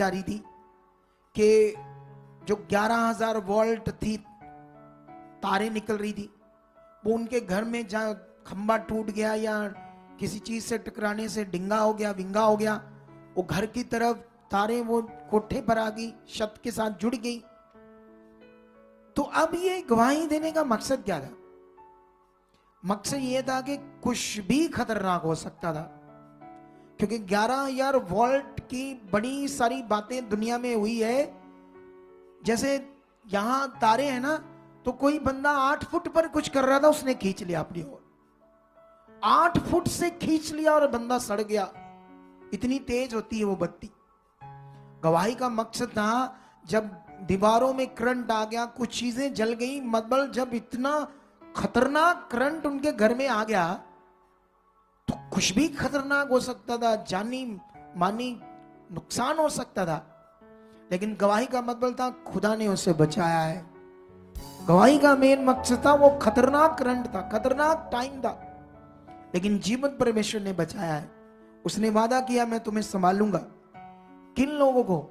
जा रही थी कि जो 11,000 वोल्ट थी तारे निकल रही थी, वो उनके घर में जहां खंबा टूट गया या किसी चीज से टकराने से डिंगा हो गया, विंगा हो गया, वो घर की तरफ तारे वो कोठे पर आ गई, छत के साथ जुड़ गई। तो अब ये गवाही देने का मकसद क्या था? मकसद ये था कि कुछ भी खतरनाक हो सकता था, क्योंकि 11,000 वोल्ट की बड़ी सारी बातें दुनिया में हुई है। जैसे यहां तारे हैं ना, तो कोई बंदा 8 फुट पर कुछ कर रहा था, उसने खींच लिया अपनी ओर, 8 फुट से खींच लिया और बंदा सड़ गया। इतनी तेज होती है वो बत्ती। गवाही का मकसद था, जब दीवारों में करंट आ गया, कुछ चीजें जल गई, मतलब जब इतना खतरनाक करंट उनके घर में आ गया तो कुछ भी खतरनाक हो सकता था, जानी मानी नुकसान हो सकता था। लेकिन गवाही का मतलब था खुदा ने उसे बचाया है। गवाही का मेन मकसद था, वो खतरनाक करंट था, खतरनाक टाइम था, लेकिन जीवंत परमेश्वर ने बचाया है। उसने वादा किया, मैं तुम्हें संभालूंगा। किन लोगों को?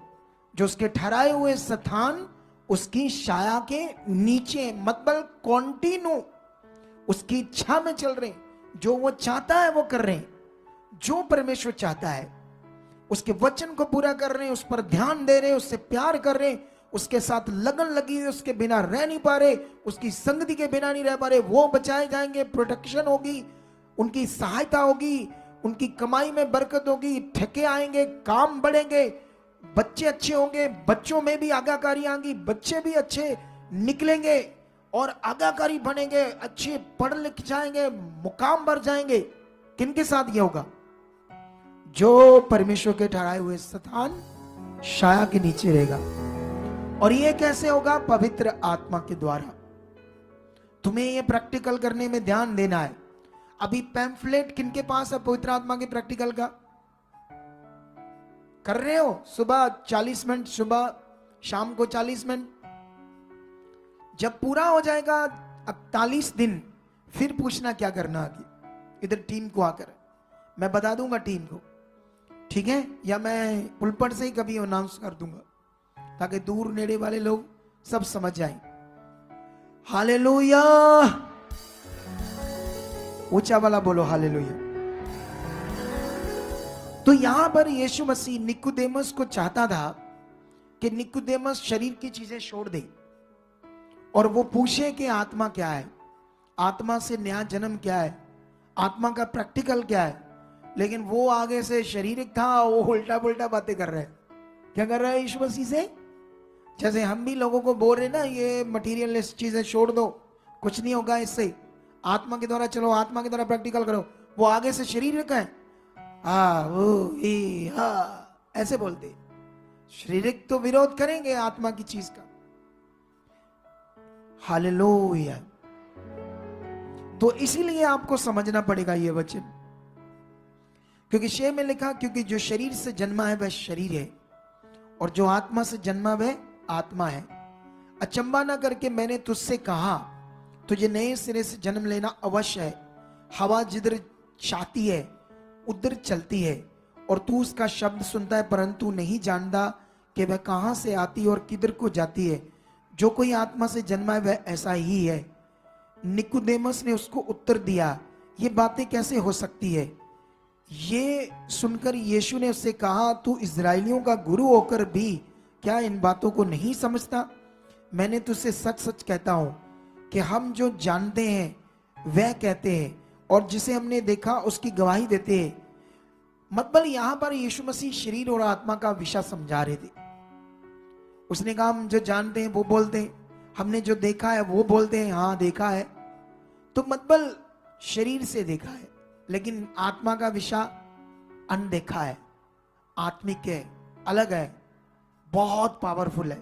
जो उसके ठहराए हुए स्थान, उसकी छाया के नीचे, मतलब कॉन्टिन्यू उसकी इच्छा में चल रहे, जो वो चाहता है वो कर रहे हैं, जो परमेश्वर चाहता है उसके वचन को पूरा कर रहे हैं, उस पर ध्यान दे रहे हैं, उससे प्यार कर रहे हैं, उसके साथ लगन लगी हुई, उसके बिना रह नहीं पा रहे, उसकी संगति के बिना नहीं रह पा रहे, वो बचाए जाएंगे। प्रोटेक्शन होगी, उनकी सहायता होगी, उनकी कमाई में बरकत होगी, ठेके आएंगे, काम बढ़ेंगे, बच्चे अच्छे होंगे, बच्चों में भी आगाकारी आएंगी, बच्चे भी अच्छे निकलेंगे और आगाकारी बनेंगे, अच्छे पढ़ लिख जाएंगे, मुकाम बढ़ जाएंगे। किनके साथ ये होगा? जो परमेश्वर के ठहराए हुए स्थान छाया के नीचे रहेगा। और ये कैसे होगा? पवित्र आत्मा के द्वारा। तुम्हें ये प्रैक्टिकल करने में ध्यान देना है। अभी पैम्फलेट किनके पास है पवित्र आत्मा के प्रैक्टिकल का? कर रहे हो? सुबह 40 मिनट, सुबह शाम को 40 मिनट। जब पूरा हो जाएगा 41 दिन, फिर पूछना क्या करना आगे। इधर टीम को आकर मैं बता दूंगा टीम को, ठीक है? या मैं पुलपट से ही कभी अनाउंस कर दूंगा, ताकि दूर नेड़े वाले लोग सब समझ जाएं। हालेलुया! ऊंचा वाला बोलो हालेलुया। तो यहां पर यीशु मसीह निकोदेमस को चाहता था कि निकोदेमस शरीर की चीजें छोड़ दे और वो पूछे कि आत्मा क्या है, आत्मा से नया जन्म क्या है, आत्मा का प्रैक्टिकल क्या है। लेकिन वो आगे से शारीरिक था, वो उल्टा पुल्टा बातें कर रहे हैं। क्या कर रहा है यीशु मसीह से? जैसे हम भी लोगों को बोल रहे ना, ये मटीरियलिस्ट चीजें छोड़ दो, कुछ नहीं होगा इससे, आत्मा के द्वारा चलो, आत्मा के द्वारा प्रैक्टिकल करो। वो आगे से शारीरिक है, ऐसे बोलते। शारीरिक तो विरोध करेंगे आत्मा की चीज का। हालेलुया! तो इसीलिए आपको समझना पड़ेगा ये वचन, क्योंकि शेर में लिखा, क्योंकि जो शरीर से जन्मा है वह शरीर है, और जो आत्मा से जन्मा वह आत्मा है। अचंबा ना करके मैंने तुझसे कहा, तुझे नए सिरे से जन्म लेना अवश्य है। हवा जिधर चाहती है उधर चलती है, और तू उसका शब्द सुनता है, परंतु नहीं जानता कि वह कहां से आती है और किधर को जाती है। जो कोई आत्मा से जन्मा है वह ऐसा ही है। निकोदेमस ने उसको उत्तर दिया, ये बातें कैसे हो सकती है? ये सुनकर यीशु ने उससे कहा, तू इजराइलियों का गुरु होकर भी क्या इन बातों को नहीं समझता? मैंने तुझसे सच सच कहता हूं कि हम जो जानते हैं वह कहते हैं, और जिसे हमने देखा उसकी गवाही देते हैं। मतलब यहां पर यीशु मसीह शरीर और आत्मा का विषय समझा रहे थे। उसने कहा, हम जो जानते हैं वो बोलते हैं, हमने जो देखा है वो बोलते हैं, हाँ देखा है। तो मतलब शरीर से देखा है, लेकिन आत्मा का विषय अनदेखा है, आत्मिक है, अलग है, बहुत पावरफुल है,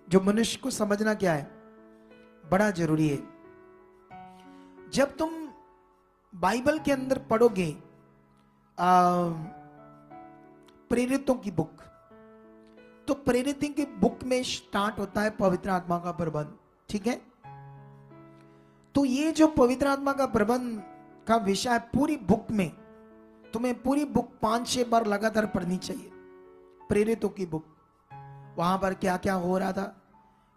जो मनुष्य को समझना क्या है, बड़ा जरूरी है। जब तुम बाइबल के अंदर पढ़ोगे प्रेरितों की बुक, तो प्रेरितों की बुक में स्टार्ट होता है पवित्र आत्मा का प्रबंध, ठीक है? तो ये जो पवित्र आत्मा का प्रबंध का विषय है, पूरी बुक में तुम्हें पूरी बुक 5-6 बार लगातार पढ़नी चाहिए। प्रेरितों की बुक। वहां पर क्या क्या हो रहा था,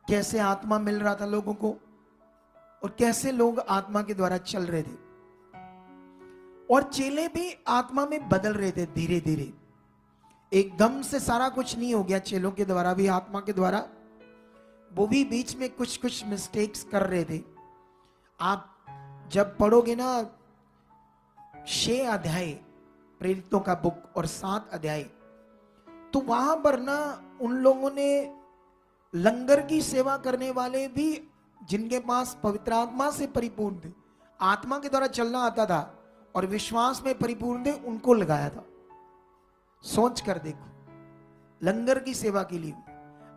कैसे आत्मा मिल रहा था लोगों को, और कैसे लोग आत्मा के द्वारा चल रहे थे, और चेले भी आत्मा में बदल रहे थे धीरे धीरे। एकदम से सारा कुछ नहीं हो गया चेलों के द्वारा भी, आत्मा के द्वारा। वो भी बीच में कुछ कुछ मिस्टेक्स कर रहे थे। आप जब पढ़ोगे ना 6 अध्याय प्रेरितों का बुक और 7 अध्याय, तो वहां पर ना उन लोगों ने लंगर की सेवा करने वाले भी, जिनके पास पवित्र आत्मा से परिपूर्ण थे, आत्मा के द्वारा चलना आता था और विश्वास में परिपूर्ण थे, उनको लगाया था। सोच कर देखो, लंगर की सेवा के लिए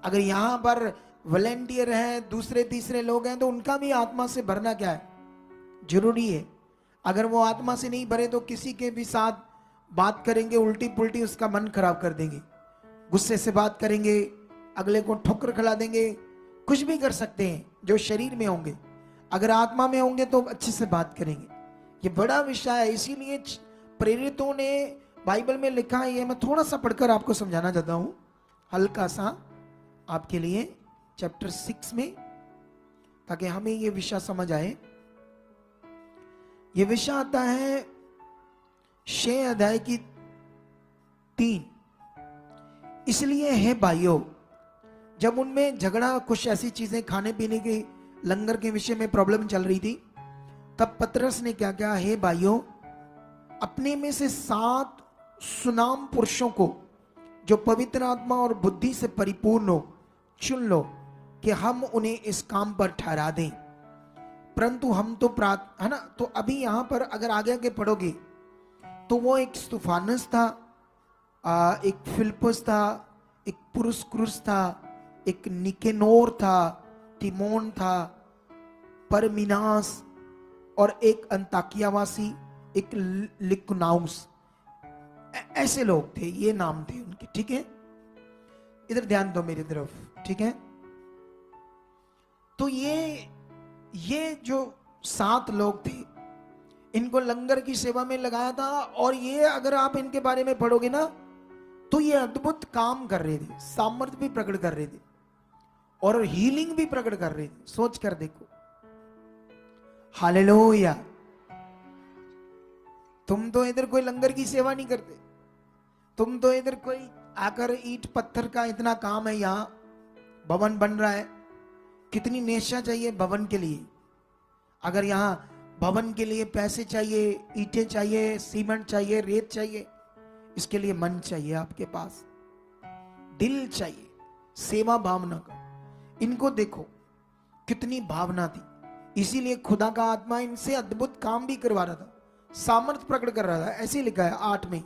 अगर यहां पर वॉलेंटियर है, दूसरे तीसरे लोग हैं, तो उनका भी आत्मा से भरना क्या है, जरूरी है। अगर वो आत्मा से नहीं भरे तो किसी के भी साथ बात करेंगे उल्टी पुल्टी, उसका मन खराब कर देंगे, गुस्से से बात करेंगे, अगले को ठोकर खिला देंगे, कुछ भी कर सकते हैं जो शरीर में होंगे। अगर आत्मा में होंगे तो अच्छे से बात करेंगे। ये बड़ा विषय है, इसीलिए प्रेरितों ने बाइबल में लिखा है। ये मैं थोड़ा सा पढ़कर आपको समझाना चाहता हूं, हल्का सा आपके लिए, चैप्टर 6 में, ताकि हमें ये विषय समझ आए। ये विषय आता है 6 अध्याय की 3। इसलिए है भाइयों, जब उनमें झगड़ा, कुछ ऐसी चीजें खाने पीने की, लंगर के विषय में प्रॉब्लम चल रही थी, तब पतरस ने क्या कहा, हे भाइयों, अपने में से 7 सुनाम पुरुषों को जो पवित्र आत्मा और बुद्धि से परिपूर्ण हो चुन लो, कि हम उन्हें इस काम पर ठहरा दें। परंतु हम तो है ना। तो अभी यहां पर अगर आगे आगे पढ़ोगे तो वो एक स्तुफानस था, एक फिलिप्पुस था, एक पुरुस्कुरुस था, एक निकेनोर था, तिमोन था, परमिनास, और एक अंताकियावासी, एक लिकुनाउस। ऐसे लोग थे, ये नाम थे उनके, ठीक है। इधर ध्यान दो मेरी तरफ, ठीक है। तो ये जो 7 लोग थे, इनको लंगर की सेवा में लगाया था। और ये अगर आप इनके बारे में पढ़ोगे ना, तो ये अद्भुत काम कर रहे थे, सामर्थ्य भी प्रकट कर रहे थे और हीलिंग भी प्रकट कर रहे थे। सोच कर देखो, हालेलुया। तुम तो इधर कोई लंगर की सेवा नहीं करते, तुम तो इधर कोई आकर ईंट पत्थर का इतना काम है, यहां भवन बन रहा है, कितनी निष्ठा चाहिए भवन के लिए। अगर यहां भवन के लिए पैसे चाहिए, ईंटें चाहिए, सीमेंट चाहिए, रेत चाहिए, इसके लिए मन चाहिए, आपके पास दिल चाहिए, सेवा भावना का। इनको देखो कितनी भावना थी, इसीलिए खुदा का आत्मा इनसे अद्भुत काम भी करवा रहा था, सामर्थ्य प्रकट कर रहा था। ऐसे लिखा है 8 में,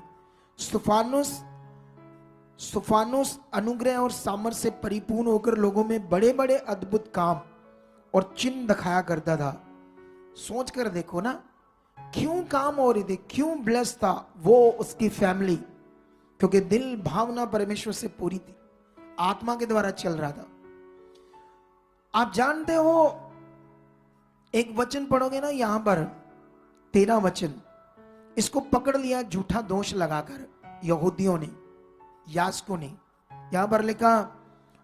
स्तुफानुस अनुग्रह और सामर्थ्य से परिपूर्ण होकर लोगों में बड़े बड़े अद्भुत काम और चिन्ह दिखाया करता था। सोच कर देखो ना, क्यों काम हो रही थी, क्यों ब्लेस था वो, उसकी फैमिली, क्योंकि दिल भावना परमेश्वर से पूरी थी, आत्मा के द्वारा चल रहा था। आप जानते हो, एक वचन पढ़ोगे ना यहां पर 13 वचन, इसको पकड़ लिया झूठा दोष लगाकर यहूदियों ने, याजकों ने। यहां पर लिखा,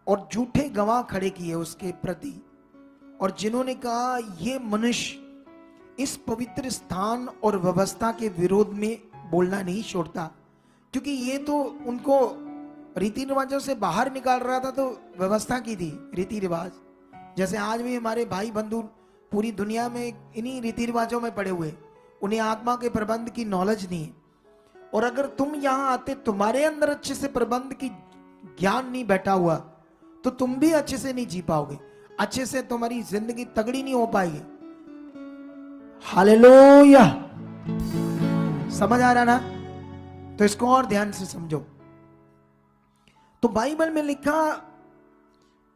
और झूठे गवाह खड़े किए उसके प्रति, और जिन्होंने कहा ये मनुष्य इस पवित्र स्थान और व्यवस्था के विरोध में बोलना नहीं छोड़ता, क्योंकि ये तो उनको रीति रिवाजों से बाहर निकाल रहा था। तो व्यवस्था की थी रीति रिवाज, जैसे आज भी हमारे भाई बंधु पूरी दुनिया में इन्हीं रीति रिवाजों में पड़े हुए, उन्हें आत्मा के प्रबंध की नॉलेज नहीं है। और अगर तुम यहां आते, तुम्हारे अंदर अच्छे से प्रबंध की ज्ञान नहीं बैठा हुआ, तो तुम भी अच्छे से नहीं जी पाओगे, अच्छे से तुम्हारी जिंदगी तगड़ी नहीं हो पाएगी। हालेलुया, समझ आ रहा ना? तो इसको और ध्यान से समझो। तो बाइबल में लिखा,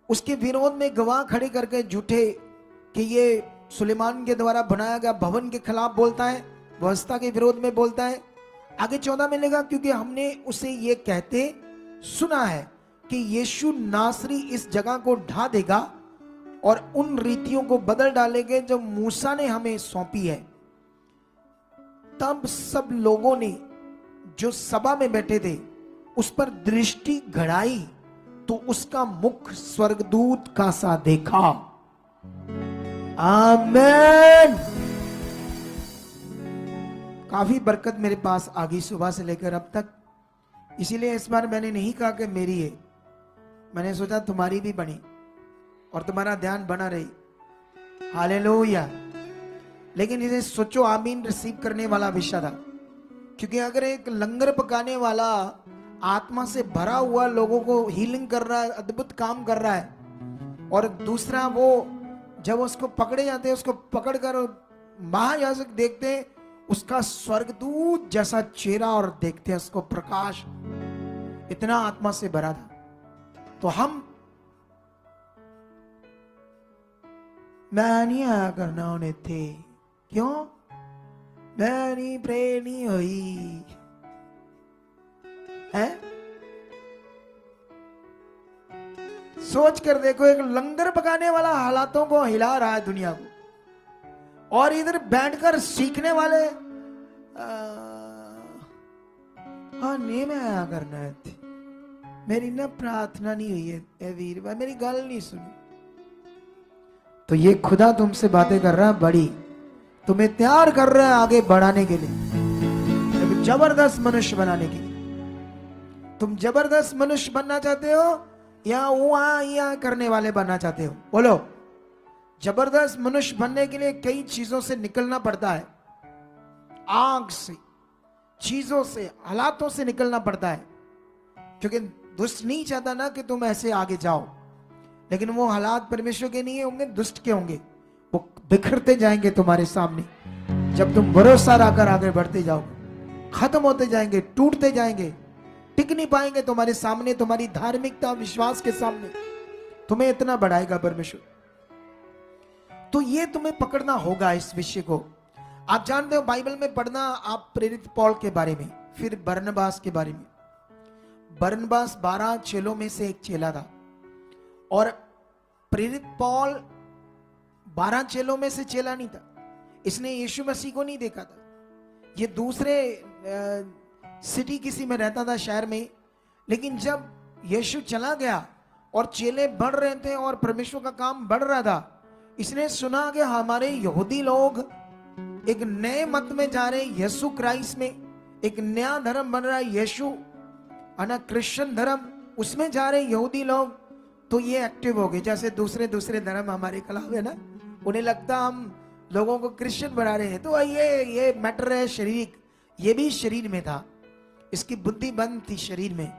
उसके विरोध में गवाह खड़े करके झूठे, कि ये सुलेमान के द्वारा बनाया गया भवन के खिलाफ बोलता है, व्यवस्था के विरोध में बोलता है। आगे 14 में लिखा, क्योंकि हमने उसे ये कहते सुना है कि यीशु नासरी इस जगह को ढा देगा और उन रीतियों को बदल डालेंगे जो मूसा ने हमें सौंपी है। तब सब लोगों ने जो सभा में बैठे थे उस पर दृष्टि गड़ाई तो उसका मुख स्वर्गदूत का सा देखा। आमीन। काफी बरकत मेरे पास आ गई सुबह से लेकर अब तक, इसीलिए इस बार मैंने नहीं कहा कि मेरी है, मैंने सोचा तुम्हारी भी बनी और तुम्हारा ध्यान बना रही। हालेलुया। लेकिन इसे सोचो, आमीन रिसीव करने वाला विषय था, क्योंकि अगर एक लंगर पकाने वाला आत्मा से भरा हुआ लोगों को हीलिंग कर रहा है, अद्भुत काम कर रहा है, और दूसरा वो जब उसको पकड़े जाते हैं, उसको पकड़कर महायाजक देखते हैं उसका स्वर्गदूत जैसा चेहरा और देखते हैं उसको प्रकाश, इतना आत्मा से भरा था। तो हम मैं नहीं आया करना उन्हें थे, क्यों? मैं नहीं प्रे नहीं हुई है। सोच कर देखो, एक लंगर पकाने वाला हालातों को हिला रहा है दुनिया को, और इधर बैठकर सीखने वाले हाँ नहीं मैं आया करना है थी, मेरी ना प्रार्थना नहीं हुई है वीर भाई, मेरी गल नहीं सुनी। तो ये खुदा तुमसे बातें कर रहा है बड़ी, तुम्हें तैयार कर रहा है आगे बढ़ाने के लिए, जबरदस्त मनुष्य बनाने के लिए। तुम जबरदस्त मनुष्य बनना चाहते हो या वहां करने वाले बनना चाहते हो? बोलो। जबरदस्त मनुष्य बनने के लिए कई चीजों से निकलना पड़ता है, आग से, चीजों से, हालातों से निकलना पड़ता है, क्योंकि दुष्ट नहीं चाहता ना कि तुम ऐसे आगे जाओ, लेकिन वो हालात परमेश्वर के नहीं होंगे, दुष्ट के होंगे, वो बिखरते जाएंगे तुम्हारे सामने। जब तुम भरोसा रखकर आगे बढ़ते जाओगे, खत्म होते जाएंगे, टूटते जाएंगे, टिक नहीं पाएंगे तुम्हारे सामने, तुम्हारी धार्मिकता विश्वास के सामने। तुम्हें इतना बढ़ाएगा परमेश्वर। तो ये तुम्हें पकड़ना होगा इस विषय को। आप जानते हो बाइबल में पढ़ना आप प्रेरित पौल के बारे में, फिर बरनबास के बारे में। बरनबास 12 चेलों में से एक चेला था, और प्रेरित पौल 12 चेलों में से चेला नहीं था। इसने यीशु मसीह को नहीं देखा था, ये दूसरे सिटी किसी में रहता था, शहर में। लेकिन जब यीशु चला गया और चेले बढ़ रहे थे और परमेश्वर का काम बढ़ रहा था, इसने सुना कि हमारे यहूदी लोग एक नए मत में जा रहे हैं, यीशु क्राइस्ट में एक नया धर्म बन रहा है, यीशु है ना, क्रिश्चियन धर्म, उसमें जा रहे यहूदी लोग। तो ये एक्टिव हो गए, जैसे दूसरे धर्म हमारे खिलाफ है ना, उन्हें लगता हम लोगों को क्रिश्चियन बना रहे हैं। तो ये मैटर है शारीरिक, ये भी शरीर में था, इसकी बुद्धि बंद थी शरीर में।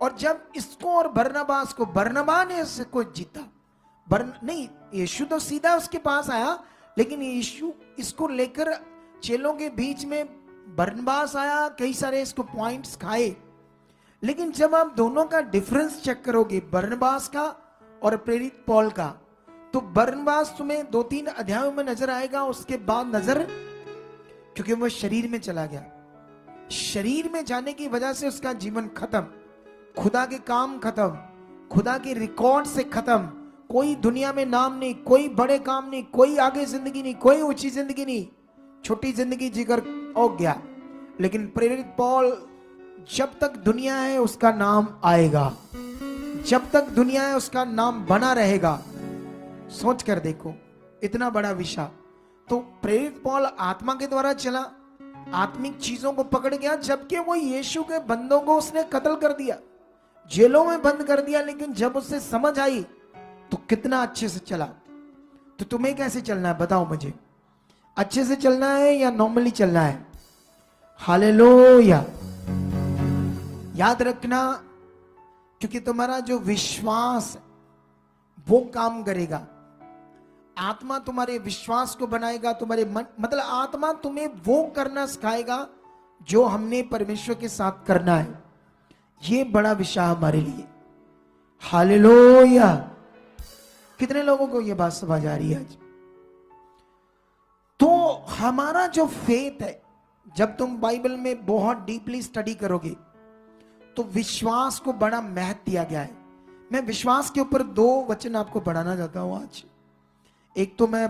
और जब इसको और बरनबास को, बरनबा ने इसको जीता, नहीं यीशु तो सीधा उसके पास आया, लेकिन यीशु इसको लेकर चेलों के बीच में बरनबास आया, कई सारे इसको पॉइंट्स खाए। लेकिन जब आप दोनों का डिफरेंस चेक करोगे, बरनबास का और प्रेरित पौल का, तो बरनबास तुम्हें 2-3 अध्यायों में नजर आएगा, उसके बाद नजर, क्योंकि वो शरीर में चला गया। शरीर में जाने की वजह से उसका जीवन खत्म, खुदा के काम खत्म, खुदा के रिकॉर्ड से खत्म, कोई दुनिया में नाम नहीं, कोई बड़े काम नहीं, कोई आगे जिंदगी नहीं, कोई ऊंची जिंदगी नहीं, छोटी जिंदगी जीकर हो गया। लेकिन प्रेरित पौल, जब तक दुनिया है उसका नाम आएगा, जब तक दुनिया है उसका नाम बना रहेगा। सोच कर देखो, इतना बड़ा विषय। तो प्रेरित पौल आत्मा के द्वारा चला, आत्मिक चीजों को पकड़ गया, जबकि वो यीशु के बंदों को उसने कत्ल कर दिया, जेलों में बंद कर दिया। लेकिन जब उसे समझ आई तो कितना अच्छे से चला। तो तुम्हें कैसे चलना है बताओ मुझे, अच्छे से चलना है या नॉर्मली चलना है? हालेलुया। याद रखना, क्योंकि तुम्हारा जो विश्वास वो काम करेगा, आत्मा तुम्हारे विश्वास को बनाएगा, तुम्हारे मन, मतलब आत्मा तुम्हें वो करना सिखाएगा जो हमने परमेश्वर के साथ करना है। ये बड़ा विषय हमारे लिए। हालेलुया। कितने लोगों को ये बात समझ आ रही है आज? तो हमारा जो फेथ है, जब तुम बाइबल में बहुत डीपली स्टडी करोगे तो विश्वास को बड़ा महत्व दिया गया है। मैं विश्वास के ऊपर 2 वचन आपको पढ़ाना चाहता हूं आज। एक तो मैं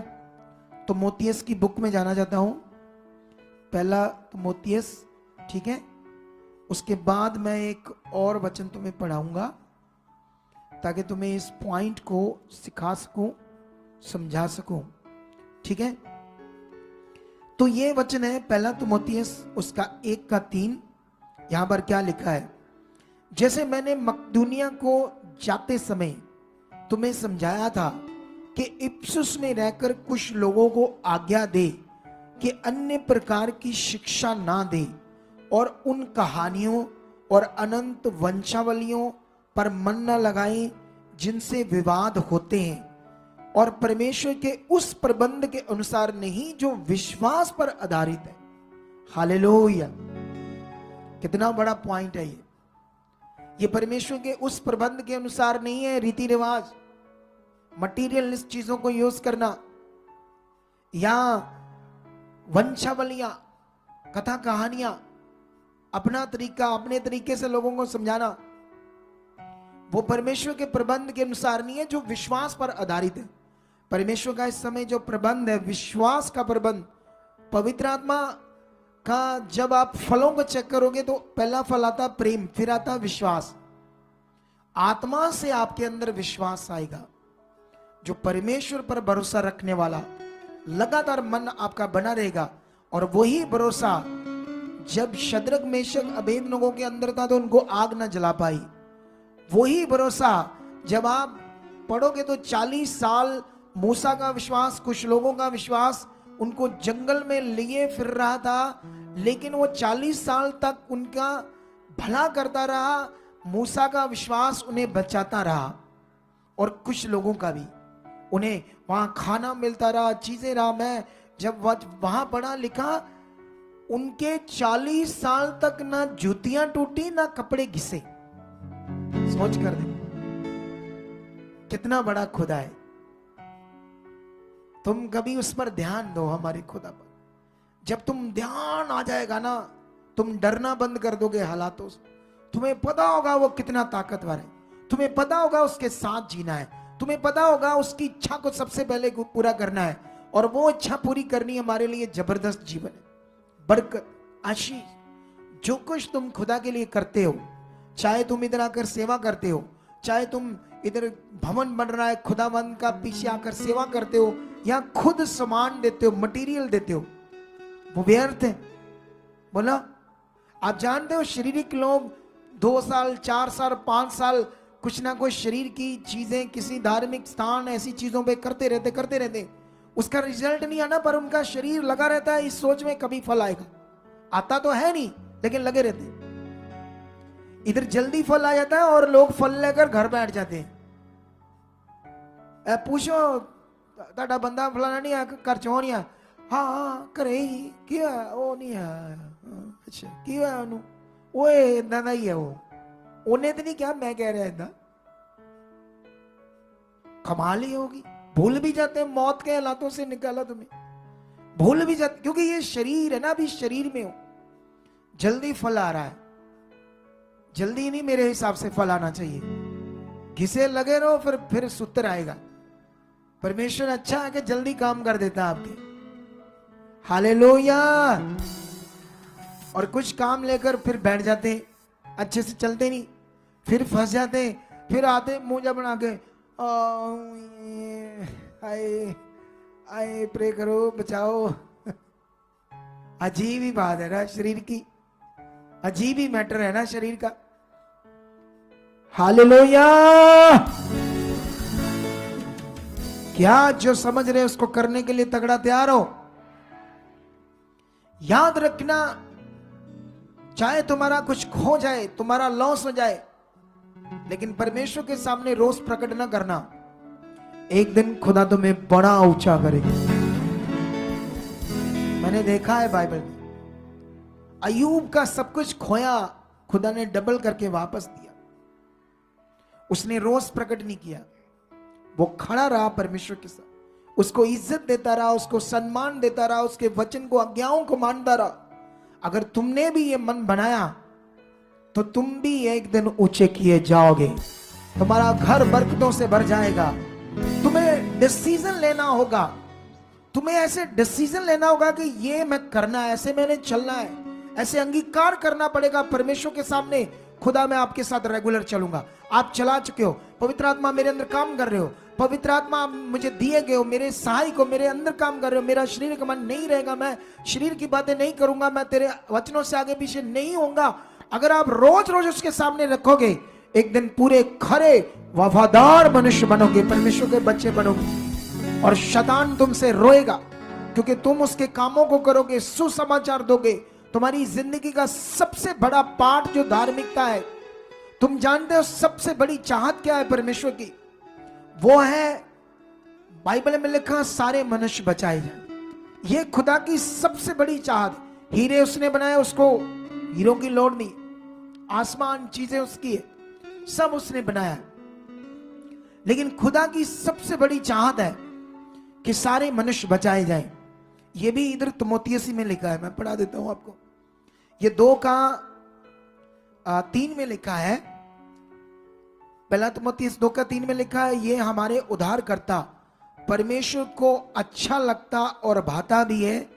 तिमोथियस की बुक में जाना चाहता हूं, पहला तिमोथियस, ठीक है, उसके बाद मैं एक और वचन तुम्हें पढ़ाऊंगा ताकि तुम्हें इस पॉइंट को सिखा सकूं, समझा सकूं। ठीक है, तो ये वचन है पहला तिमोथियस उसका 1:3। यहां पर क्या लिखा है? जैसे मैंने मकदूनिया को जाते समय तुम्हें समझाया था कि इफिसुस में रहकर कुछ लोगों को आज्ञा दे कि अन्य प्रकार की शिक्षा ना दे और उन कहानियों और अनंत वंशावलियों पर मन न लगाएं जिनसे विवाद होते हैं, और परमेश्वर के उस प्रबंध के अनुसार नहीं जो विश्वास पर आधारित है। हालेलुया, कितना बड़ा पॉइंट है ये परमेश्वर के उस प्रबंध के अनुसार नहीं है। रीति रिवाज, मटीरियलिस्ट चीजों को यूज करना या वंशावलियां, कथा कहानियां, अपना तरीका, अपने तरीके से लोगों को समझाना, वो परमेश्वर के प्रबंध के अनुसार नहीं है जो विश्वास पर आधारित है। परमेश्वर का इस समय जो प्रबंध है, विश्वास का प्रबंध, पवित्र आत्मा का जब आप फलों को चेक करोगे तो पहला फल आता प्रेम, फिर आता विश्वास। आत्मा से आपके अंदर विश्वास आएगा। जो परमेश्वर पर भरोसा रखने वाला, लगातार मन आपका बना रहेगा। और वही भरोसा जब शद्रक मेशक अबेदनगो के अंदर था तो उनको आग ना जला पाई। वही भरोसा जब आप पढ़ोगे तो 40 साल मूसा का विश्वास, कुछ लोगों का विश्वास उनको जंगल में लिए फिर रहा था, लेकिन वो 40 साल तक उनका भला करता रहा। मूसा का विश्वास उन्हें बचाता रहा, और कुछ लोगों का भी, उन्हें वहां खाना मिलता रहा, चीजें रहा। मैं जब वहां पढ़ा लिखा, उनके 40 साल तक ना जूतियां टूटी ना कपड़े घिसे। सोच कर दे कितना बड़ा खुदा है। तुम कभी उस पर ध्यान दो, हमारे खुदा पर। जब तुम ध्यान आ जाएगा ना, तुम डरना बंद कर दोगे हालातों से। तुम्हें पता होगा वो कितना ताकतवर है, तुम्हें पता होगा उसके साथ जीना है, तुम्हें पता होगा उसकी इच्छा को सबसे पहले पूरा करना है, और वो इच्छा पूरी करनी हमारे लिए जबरदस्त जीवन है, बरकत, आशीष। जो कुछ तुम खुदा के लिए करते हो, चाहे तुम इधर आकर सेवा करते हो, चाहे तुम इधर भवन बन रहा है खुदावंद का, पीछे आकर सेवा करते हो, या खुद सामान देते हो, मटेरियल देते हो, वो व्यर्थ है। बोला, आप जानते हो शारीरिक लोग 2 साल 4 साल 5 साल कुछ ना कुछ शरीर की चीजें किसी धार्मिक स्थान ऐसी चीजों पे करते रहते, उसका रिजल्ट नहीं आना, पर उनका शरीर लगा रहता है इस सोच में कभी फल आएगा। आता तो है नहीं, लेकिन लगे रहते। इधर जल्दी फल आ जाता है और लोग फल लेकर घर बैठ जाते हैं। पूछो ताड़ा बंदा फलाना नहीं है कर चौन या हाँ करे ही क्या वो नहीं है, अच्छा क्यों है उन्होंने, ओए इतना का ही है वो, उन्हें तो नहीं क्या मैं कह रहा था। कमाल ही होगी, भूल भी जाते हैं, मौत के हालातों से निकाला तुम्हें, भूल भी जाते, क्योंकि ये शरीर है ना, अभी शरीर में हो। जल्दी फल आ रहा है, जल्दी नहीं मेरे हिसाब से फल आना चाहिए। घिसे लगे रहो, फिर सूत्र आएगा। परमेश्वर अच्छा है कि जल्दी काम कर देता है आपके। हालेलुया। और कुछ काम लेकर फिर बैठ जाते, अच्छे से चलते नहीं, फिर फंस जाते, फिर आते मुंह बना के आए आए प्रे करो बचाओ। अजीब ही बात है ना शरीर की, अजीब ही मैटर है ना शरीर का। हालेलुया। क्या जो समझ रहे उसको करने के लिए तगड़ा तैयार हो। याद रखना, चाहे तुम्हारा कुछ खो जाए, तुम्हारा लॉस हो जाए, लेकिन परमेश्वर के सामने रोष प्रकट न करना। एक दिन खुदा तुम्हें बड़ा ऊंचा करेगा। मैंने देखा है बाइबल में, अय्यूब का सब कुछ खोया, खुदा ने डबल करके वापस दिया। उसने रोष प्रकट नहीं किया, वो खड़ा रहा परमेश्वर के साथ, उसको इज्जत देता रहा, उसको सम्मान देता रहा, उसके वचन को, आज्ञाओं को मानता रहा। अगर तुमने भी ये मन बनाया तो तुम भी एक दिन ऊंचे किए जाओगे, तुम्हारा घर बरकतों से भर जाएगा। तुम्हें डिसीजन लेना होगा, तुम्हें ऐसे डिसीजन लेना होगा कि ये मैं करना है, ऐसे मैंने चलना है, ऐसे अंगीकार करना पड़ेगा परमेश्वर के सामने, खुदा मैं आपके साथ रेगुलर चलूंगा। आप चला चुके हो, पवित्र आत्मा मेरे अंदर काम कर रहे हो, पवित्र आत्मा मुझे दिए गए हो, मेरे सहायक हो, मेरे अंदर काम कर रहे हो, मेरा शरीर का मन नहीं रहेगा, मैं शरीर की बातें नहीं करूंगा, मैं तेरे वचनों से आगे पीछे नहीं होऊंगा। अगर आप रोज रोज उसके सामने रखोगे, एक दिन पूरे खरे वफादार मनुष्य बनोगे, परमेश्वर के बच्चे बनोगे, और शैतान तुमसे रोएगा क्योंकि तुम उसके कामों को करोगे, सुसमाचार दोगे। तुम्हारी जिंदगी का सबसे बड़ा पाठ जो धार्मिकता है, तुम जानते हो सबसे बड़ी चाहत क्या है परमेश्वर की? वो है, बाइबल में लिखा, सारे मनुष्य बचाए जाए। ये खुदा की सबसे बड़ी चाहत। हीरे उसने बनाए, उसको हीरों की लोड़ नहीं, आसमान चीजें उसकी है, सब उसने बनाया, लेकिन खुदा की सबसे बड़ी चाहत है कि सारे मनुष्य बचाए जाएं। ये भी इधर तिमोथियसी में लिखा है, मैं पढ़ा देता हूं आपको। ये 2:3 में लिखा है, पहला तिमोथियस 2:3 में लिखा है, ये हमारे उद्धारकर्ता परमेश्वर को अच्छा लगता और भाता भी है,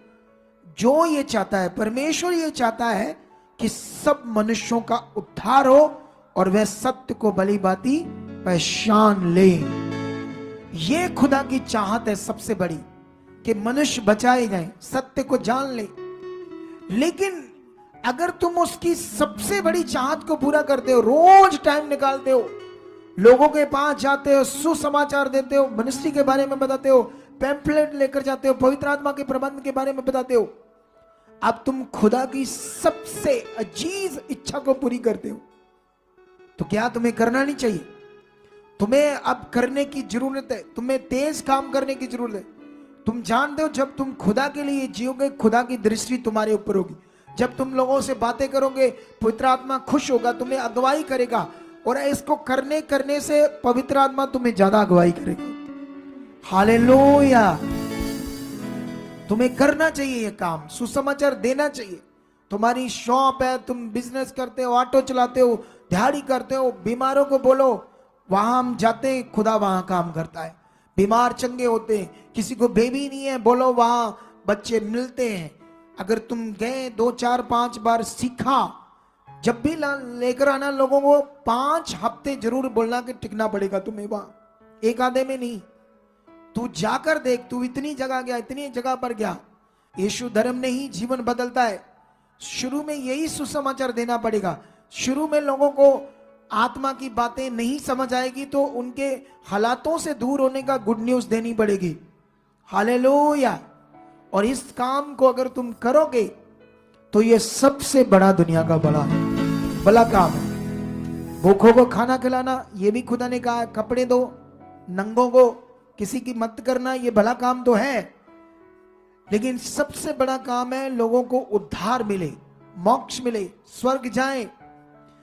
जो ये चाहता है, परमेश्वर ये चाहता है कि सब मनुष्यों का उद्धार हो और वह सत्य को भली भांति पहचान ले। ये खुदा की चाहत है सबसे बड़ी, कि मनुष्य बचाए जाएं, सत्य को जान ले। लेकिन अगर तुम उसकी सबसे बड़ी चाहत को पूरा करते हो, रोज टाइम निकालते हो, लोगों के पास जाते हो, सुसमाचार देते हो, मिनिस्ट्री के बारे में बताते हो, पैम्फलेट लेकर जाते हो, पवित्र आत्मा के प्रबंध के बारे में बताते हो, अब तुम खुदा की सबसे अजीज इच्छा को पूरी करते हो, तो क्या तुम्हें करना नहीं चाहिए? तुम्हें अब करने की जरूरत है, तुम्हें तेज काम करने की जरूरत है। तुम जानते हो, जब तुम खुदा के लिए जियोगे, खुदा की दृष्टि तुम्हारे ऊपर होगी। जब तुम लोगों से बातें करोगे, पवित्र आत्मा खुश होगा, तुम्हें अगुवाई करेगा, और इसको करने से पवित्र आत्मा तुम्हें ज्यादा अगुवाई करेगा। हालेलुया। तुम्हें करना चाहिए ये काम, सुसमाचार देना चाहिए। तुम्हारी शॉप है, तुम बिजनेस करते हो, ऑटो चलाते हो, दिहाड़ी करते हो, बीमारों को बोलो, वहां हम जाते हैं, खुदा वहां काम करता है। बीमार चंगे होते हैं, किसी को बेबी नहीं है, बोलो वहां बच्चे मिलते हैं। अगर तुम गए 2, 4, 5 बार सीखा, जब भी लेकर आना लोगों को, 5 हफ्ते जरूर बोलना कि टिकना पड़ेगा तुम्हें वहां, एक आधे में नहीं। तू जाकर देख, तू इतनी जगह गया, इतनी जगह पर गया, यीशु धर्म ने ही जीवन बदलता है। शुरू में यही सुसमाचार देना पड़ेगा। शुरू में लोगों को आत्मा की बातें नहीं समझ आएगी, तो उनके हालातों से दूर होने का गुड न्यूज देनी पड़ेगी। हालेलुया। और इस काम को अगर तुम करोगे, तो ये सबसे बड़ा दुनिया का बड़ा काम है। भूखों को खाना खिलाना, ये भी खुदा ने कहा है। कपड़े दो नंगों को, किसी की मदद करना, ये भला काम तो है, लेकिन सबसे बड़ा काम है लोगों को उद्धार मिले, मोक्ष मिले, स्वर्ग जाए।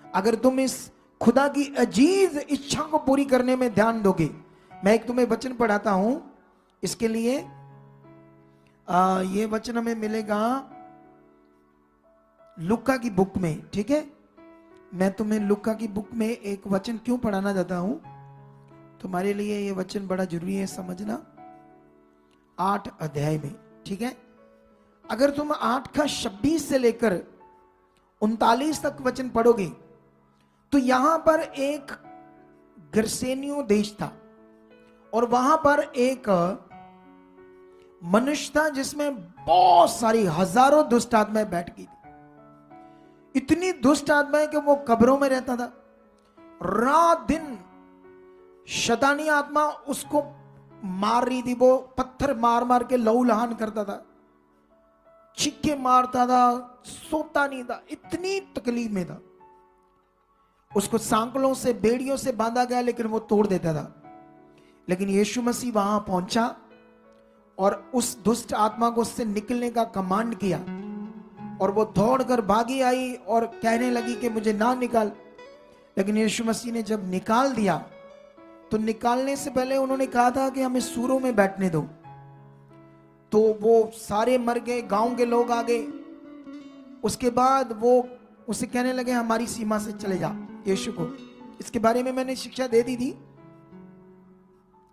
अगर तुम इस खुदा की अजीज इच्छा को पूरी करने में ध्यान दोगे। मैं एक तुम्हें वचन पढ़ाता हूं, इसके लिए ये वचन हमें मिलेगा लूका की बुक में, ठीक है। मैं तुम्हें लूका की बुक में एक वचन क्यों पढ़ाना चाहता हूं, तुम्हारे लिए ये वचन बड़ा जरूरी है समझना। 8 अध्याय में, ठीक है। अगर तुम 8 का 26 से लेकर 39 तक वचन पढ़ोगे, तो यहां पर एक गर्सेनियो देश था, और वहां पर एक मनुष्य था जिसमें बहुत सारी हजारों दुष्ट आत्माएं बैठ गई थी। इतनी दुष्ट आत्माएं कि वो कब्रों में रहता था, रात दिन शैतानी आत्मा उसको मार रही थी। वो पत्थर मार मार के लहूलुहान करता था, छिक्के मारता था, सोता नहीं था, इतनी तकलीफ में था। उसको सांकलों से, बेड़ियों से बांधा गया, लेकिन वो तोड़ देता था। लेकिन यीशु मसीह वहां पहुंचा और उस दुष्ट आत्मा को उससे निकलने का कमांड किया, और वो दौड़कर भागी आई और कहने लगी कि मुझे ना निकाल। लेकिन यीशु मसीह ने जब निकाल दिया, तो निकालने से पहले उन्होंने कहा था कि हमें सूरों में बैठने दो। तो वो सारे मर गए, गांव के लोग आ गए। उसके बाद वो उसे कहने लगे हमारी सीमा से चले जा। यीशु को इसके बारे में मैंने शिक्षा दे दी थी,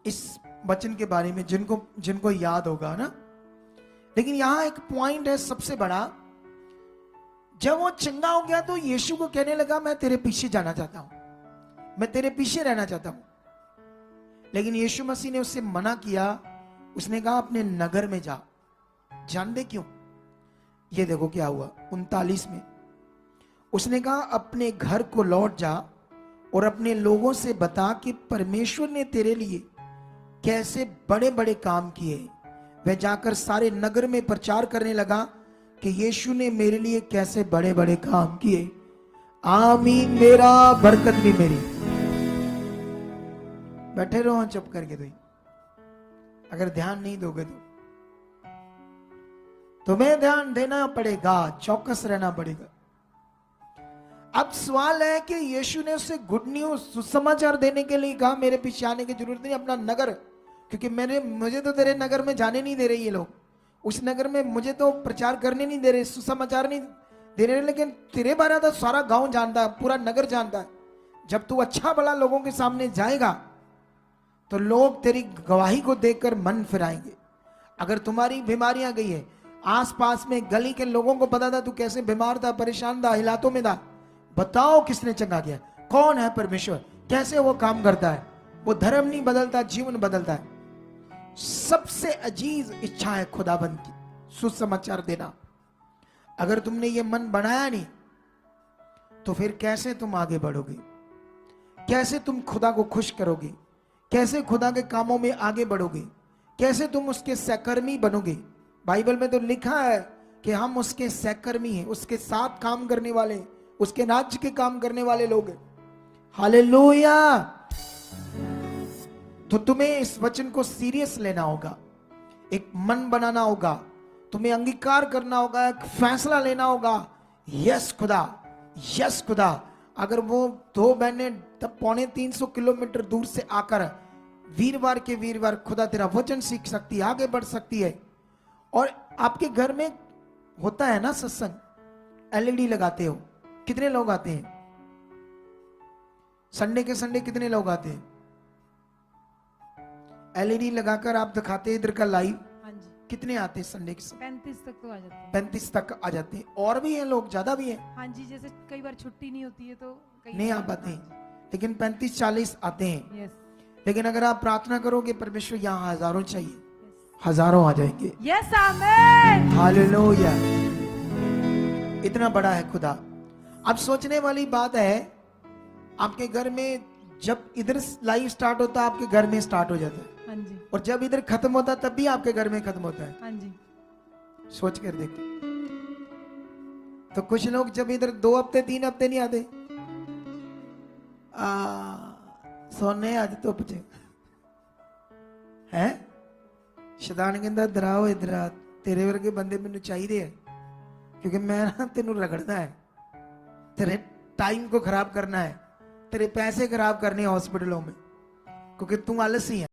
इस वचन के बारे में, जिनको याद होगा ना। लेकिन यहां एक पॉइंट है सबसे बड़ा, जब वो चंगा हो गया तो यीशु को कहने लगा मैं तेरे पीछे जाना चाहता हूं, मैं तेरे पीछे रहना चाहता हूं। लेकिन यीशु मसीह ने उससे मना किया। उसने कहा अपने नगर में जा। जान दे क्यों? ये देखो क्या हुआ 39 में। उसने कहा अपने घर को लौट जा और अपने लोगों से बता कि परमेश्वर ने तेरे लिए कैसे बड़े बड़े काम किए। वह जाकर सारे नगर में प्रचार करने लगा कि यीशु ने मेरे लिए कैसे बड़े बड़े काम किए। आमीन। मेरा बरकत भी मेरी। बैठे रहो चुप करके। तो अगर ध्यान नहीं दोगे तो तुम्हें ध्यान देना पड़ेगा, चौकस रहना पड़ेगा। अब सवाल है कि यीशु ने उससे गुड न्यूज सुसमाचार देने के लिए कहा मेरे पीछे आने की जरूरत नहीं, अपना नगर, क्योंकि मुझे तो तेरे नगर में जाने नहीं दे रहे ये लोग, उस नगर में मुझे तो प्रचार करने नहीं दे रहे, सुसमाचार नहीं दे रहे। लेकिन तेरे बारे तो सारा गांव जानता है, पूरा नगर जानता है। जब तू अच्छा भला लोगों के सामने जाएगा तो लोग तेरी गवाही को देखकर मन फिराएंगे। अगर तुम्हारी बीमारियां गई है, आसपास में गली के लोगों को पता था तू कैसे बीमार था, परेशान था, हालातों में था, बताओ किसने चंगा किया? कौन है परमेश्वर? कैसे वो काम करता है? वो धर्म नहीं बदलता, जीवन बदलता है। सबसे अजीज इच्छा है खुदाबंद की सुसमाचार देना। अगर तुमने ये मन बनाया नहीं तो फिर कैसे तुम आगे बढ़ोगे? कैसे तुम खुदा को खुश करोगे? कैसे खुदा के कामों में आगे बढ़ोगे? कैसे तुम उसके सहकर्मी बनोगे? बाइबल में तो लिखा है कि हम उसके सहकर्मी हैं, उसके साथ काम करने वाले, उसके राज्य के काम करने वाले लोग हैं। हालेलुया। तो तुम्हें इस वचन को सीरियस लेना होगा, एक मन बनाना होगा, तुम्हें अंगीकार करना होगा, एक फैसला लेना होगा। यस खुदा, यस खुदा। अगर वो दो बहनें तब 350 किलोमीटर दूर से आकर वीरवार के वीरवार खुदा तेरा वचन सीख सकती है, आगे बढ़ सकती है। और आपके घर में होता है ना सत्संग, एलईडी लगाते हो, कितने लोग आते हैं? संडे के संडे कितने लोग आते हैं? एलईडी लगाकर आप दिखाते हैं इधर का लाइव। हाँ जी, कितने आते हैं संडे के संडे? 35 तक तो आ जाते हैं। 35 तक आ जाते हैं। और भी हैं लोग, ज्यादा भी हैं। हाँ जी, जैसे कई बार छुट्टी नहीं होती है तो नहीं आ पाते हैं, लेकिन 35-40 आते हैं। यस लेकिन अगर आप प्रार्थना करोगे परमेश्वर यहाँ हजारों चाहिए, हजारों आ जाएंगे। यस आमीन। हालेलुया। इतना बड़ा है खुदा। अब सोचने वाली बात है, आपके घर में जब इधर लाइव स्टार्ट होता है आपके घर में स्टार्ट हो जाता है, हाँ जी, और जब इधर खत्म होता है तब भी आपके घर में खत्म होता है। हाँ जी, सोच कर देखो। तो कुछ लोग जब इधर 2 हफ्ते 3 हफ्ते नहीं आते, सोने आज तो पचे है। शैतान कहता डराओ इधर आ, तेरे वर्गे बंदे मैनू चाहिए है, क्योंकि मैं ना तेनू रगड़ना है, तेरे टाइम को खराब करना है, तेरे पैसे खराब करने हैं हॉस्पिटलों में, क्योंकि तू आलसी है।